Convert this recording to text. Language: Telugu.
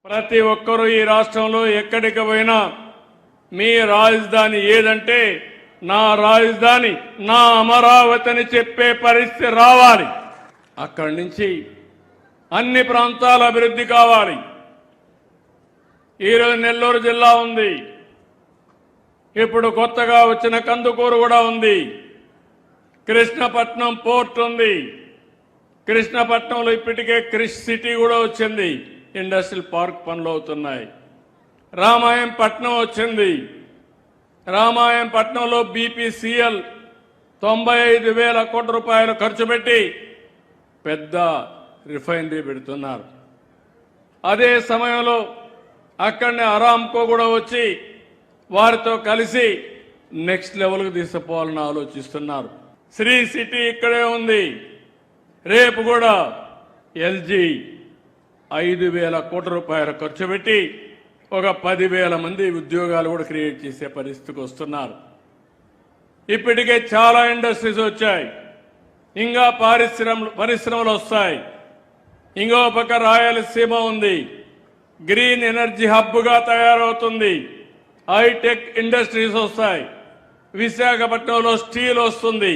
ప్రతి ఒక్కరూ ఈ రాష్ట్రంలో ఎక్కడికి పోయినా మీ రాజధాని ఏదంటే నా రాజధాని నా అమరావతి అని చెప్పే పరిస్థితి రావాలి. అక్కడి నుంచి అన్ని ప్రాంతాల అభివృద్ధి కావాలి. ఈరోజు నెల్లూరు జిల్లా ఉంది, ఇప్పుడు కొత్తగా వచ్చిన కందుకూరు కూడా ఉంది, కృష్ణపట్నం పోర్ట్ ఉంది, కృష్ణపట్నంలో ఇప్పటికే క్రిష్ సిటీ కూడా వచ్చింది, ఇండస్ట్రియల్ పార్క్ పనులు అవుతున్నాయి. రామాయంపట్నం వచ్చింది, రామాయంపట్నంలో బీపీసీఎల్ 95,000 కోట్ల రూపాయలు ఖర్చు పెట్టి పెద్ద రిఫైనరీ పెడుతున్నారు. అదే సమయంలో అక్కడనే అరామ్కో కూడా వచ్చి వారితో కలిసి నెక్స్ట్ లెవెల్కి తీసుకుపోవాలని ఆలోచిస్తున్నారు. శ్రీ సిటీ ఇక్కడే ఉంది. రేపు కూడా ఎల్జీ 5,000 కోట్ల రూపాయలు ఖర్చు పెట్టి ఒక 10,000 మంది ఉద్యోగాలు కూడా క్రియేట్ చేసే పరిస్థితికి వస్తున్నారు. ఇప్పటికే చాలా ఇండస్ట్రీస్ వచ్చాయి, ఇంకా పరిశ్రమలు వస్తాయి. ఇంకో పక్క రాయలసీమ ఉంది, గ్రీన్ ఎనర్జీ హబ్గా తయారవుతుంది, హైటెక్ ఇండస్ట్రీస్ వస్తాయి. విశాఖపట్నంలో స్టీల్ వస్తుంది,